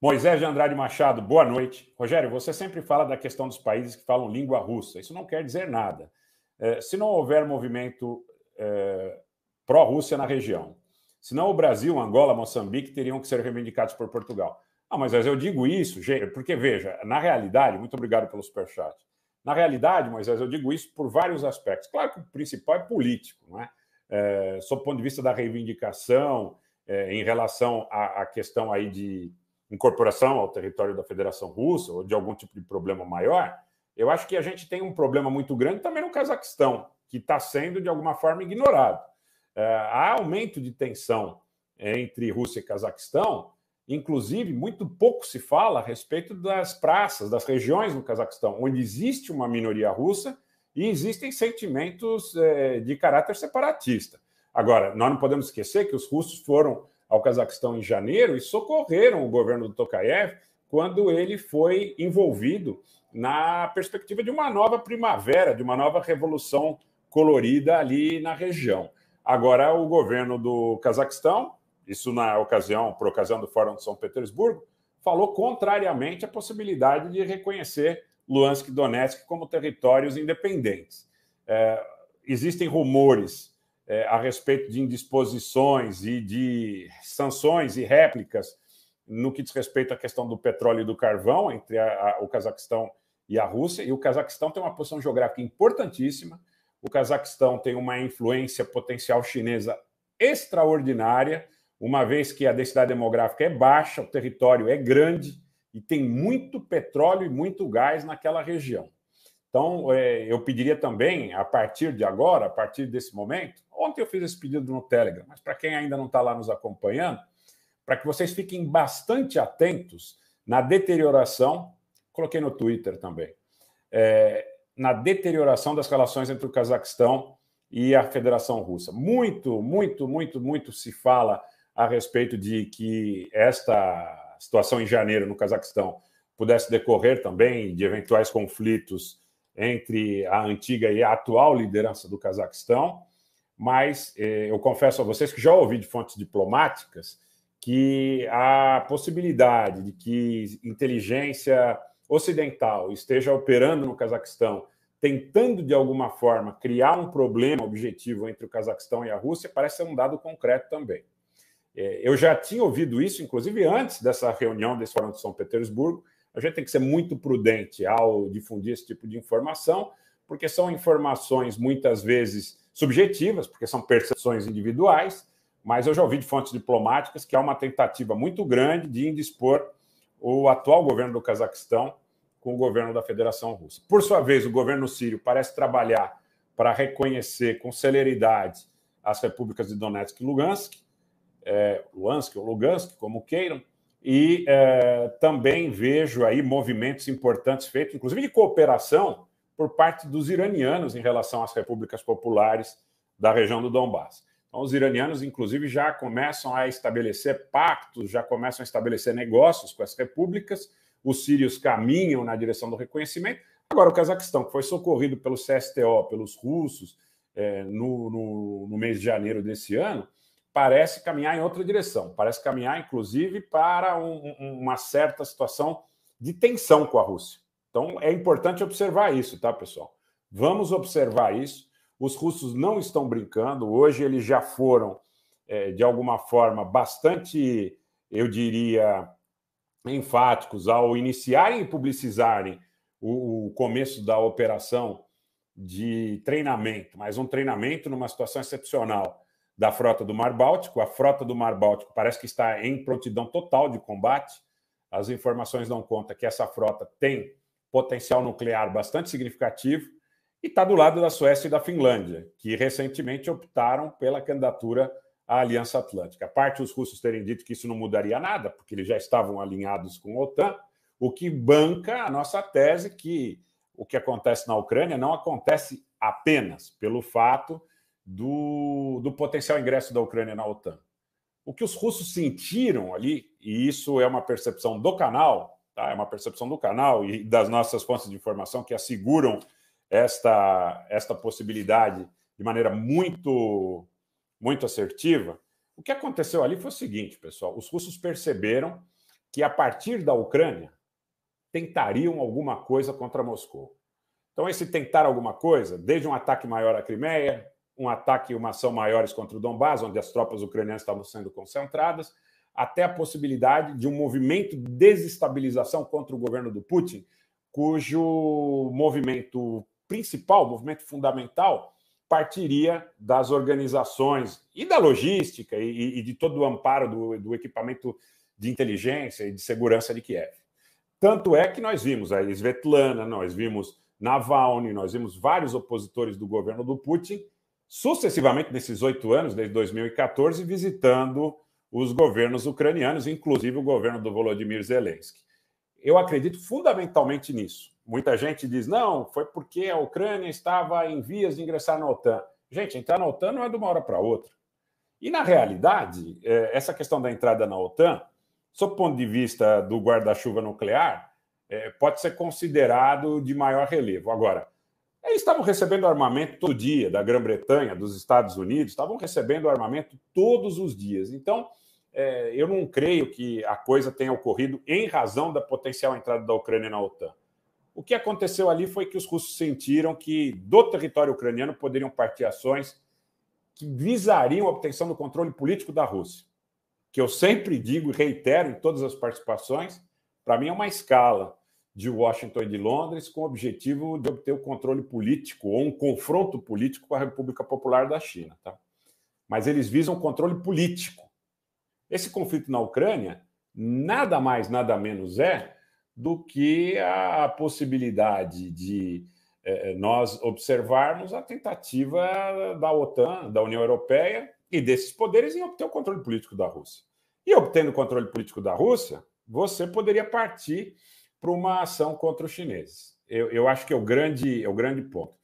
Moisés de Andrade Machado, boa noite. Rogério, você sempre fala da questão dos países que falam língua russa. Isso não quer dizer nada. Se não houver movimento pró-Rússia na região, senão o Brasil, Angola, Moçambique teriam que ser reivindicados por Portugal. Mas eu digo isso, porque, veja, na realidade, muito obrigado pelo superchat. Na realidade, Moisés, eu digo isso por vários aspectos. Claro que o principal é político, não é? Sob o ponto de vista da reivindicação, em relação à questão aí de incorporação ao território da Federação Russa ou de algum tipo de problema maior, eu acho que a gente tem um problema muito grande também no Cazaquistão, que está sendo, de alguma forma, ignorado. Há aumento de tensão entre Rússia e Cazaquistão, inclusive, muito pouco se fala a respeito das praças, das regiões no Cazaquistão, onde existe uma minoria russa e existem sentimentos de caráter separatista. Agora, nós não podemos esquecer que os russos foram ao Cazaquistão em janeiro e socorreram o governo do Tokayev quando ele foi envolvido na perspectiva de uma nova primavera, de uma nova revolução colorida ali na região. Agora, o governo do Cazaquistão, isso por ocasião do Fórum de São Petersburgo, falou contrariamente à possibilidade de reconhecer Luhansk e Donetsk como territórios independentes. Existem rumores a respeito de indisposições e de sanções e réplicas no que diz respeito à questão do petróleo e do carvão entre o Cazaquistão e a Rússia. E o Cazaquistão tem uma posição geográfica importantíssima. O Cazaquistão tem uma influência potencial chinesa extraordinária, uma vez que a densidade demográfica é baixa, o território é grande e tem muito petróleo e muito gás naquela região. Então, eu pediria também, a partir de agora, a partir desse momento, ontem eu fiz esse pedido no Telegram, mas para quem ainda não está lá nos acompanhando, para que vocês fiquem bastante atentos na deterioração, coloquei no Twitter também, na deterioração das relações entre o Cazaquistão e a Federação Russa. Muito se fala a respeito de que esta situação em janeiro no Cazaquistão pudesse decorrer também de eventuais conflitos entre a antiga e a atual liderança do Cazaquistão, mas eu confesso a vocês que já ouvi de fontes diplomáticas que a possibilidade de que inteligência ocidental esteja operando no Cazaquistão, tentando, de alguma forma, criar um problema objetivo entre o Cazaquistão e a Rússia, parece ser um dado concreto também. Eu já tinha ouvido isso, inclusive, antes dessa reunião desse Fórum de São Petersburgo. A gente tem que ser muito prudente ao difundir esse tipo de informação, porque são informações, muitas vezes, subjetivas, porque são percepções individuais, mas eu já ouvi de fontes diplomáticas que há uma tentativa muito grande de indispor o atual governo do Cazaquistão com o governo da Federação Russa. Por sua vez, o governo sírio parece trabalhar para reconhecer com celeridade as repúblicas de Donetsk e Lugansk, Luhansk ou Lugansk, como queiram, e também vejo aí movimentos importantes feitos, inclusive de cooperação, por parte dos iranianos em relação às repúblicas populares da região do Donbass. Então, os iranianos, inclusive, já começam a estabelecer pactos, já começam a estabelecer negócios com as repúblicas, os sírios caminham na direção do reconhecimento. Agora, o Cazaquistão, que foi socorrido pelo CSTO, pelos russos, no mês de janeiro desse ano, parece caminhar em outra direção, parece caminhar, inclusive, para uma certa situação de tensão com a Rússia. Então, é importante observar isso, tá, pessoal? Vamos observar isso. Os russos não estão brincando. Hoje eles já foram, de alguma forma, bastante, eu diria, enfáticos ao iniciarem e publicizarem o começo da operação de treinamento, mas um treinamento numa situação excepcional da frota do Mar Báltico. A frota do Mar Báltico parece que está em prontidão total de combate. As informações dão conta que essa frota tem potencial nuclear bastante significativo e está do lado da Suécia e da Finlândia, que recentemente optaram pela candidatura à Aliança Atlântica. A parte os russos terem dito que isso não mudaria nada, porque eles já estavam alinhados com a OTAN, o que banca a nossa tese que o que acontece na Ucrânia não acontece apenas pelo fato do potencial ingresso da Ucrânia na OTAN. O que os russos sentiram ali, e isso é uma percepção do canal, tá? É uma percepção do canal e das nossas fontes de informação que asseguram esta possibilidade de maneira muito assertiva. O que aconteceu ali foi o seguinte, pessoal: os russos perceberam que, a partir da Ucrânia, tentariam alguma coisa contra Moscou. Então, esse tentar alguma coisa, desde um ataque maior à Crimeia, um ataque e uma ação maiores contra o Donbás, onde as tropas ucranianas estavam sendo concentradas, até a possibilidade de um movimento de desestabilização contra o governo do Putin, cujo movimento principal, movimento fundamental, partiria das organizações e da logística e de todo o amparo do equipamento de inteligência e de segurança de Kiev. Tanto é que nós vimos a Svetlana, nós vimos Navalny, nós vimos vários opositores do governo do Putin, sucessivamente nesses 8 anos, desde 2014, visitando os governos ucranianos, inclusive o governo do Volodymyr Zelensky. Eu acredito fundamentalmente nisso. Muita gente diz, não, foi porque a Ucrânia estava em vias de ingressar na OTAN. Gente, entrar na OTAN não é de uma hora para outra. E, na realidade, essa questão da entrada na OTAN, sob o ponto de vista do guarda-chuva nuclear, pode ser considerado de maior relevo. Agora, eles estavam recebendo armamento todo dia, da Grã-Bretanha, dos Estados Unidos, estavam recebendo armamento todos os dias. Então, eu não creio que a coisa tenha ocorrido em razão da potencial entrada da Ucrânia na OTAN. O que aconteceu ali foi que os russos sentiram que do território ucraniano poderiam partir ações que visariam a obtenção do controle político da Rússia. Que eu sempre digo e reitero em todas as participações, para mim é uma escala de Washington e de Londres com o objetivo de obter o controle político ou um confronto político com a República Popular da China. Tá? Mas eles visam controle político. Esse conflito na Ucrânia nada mais, nada menos do que a possibilidade de nós observarmos a tentativa da OTAN, da União Europeia e desses poderes em obter o controle político da Rússia. E obtendo o controle político da Rússia, você poderia partir para uma ação contra os chineses. Eu acho que é o grande ponto.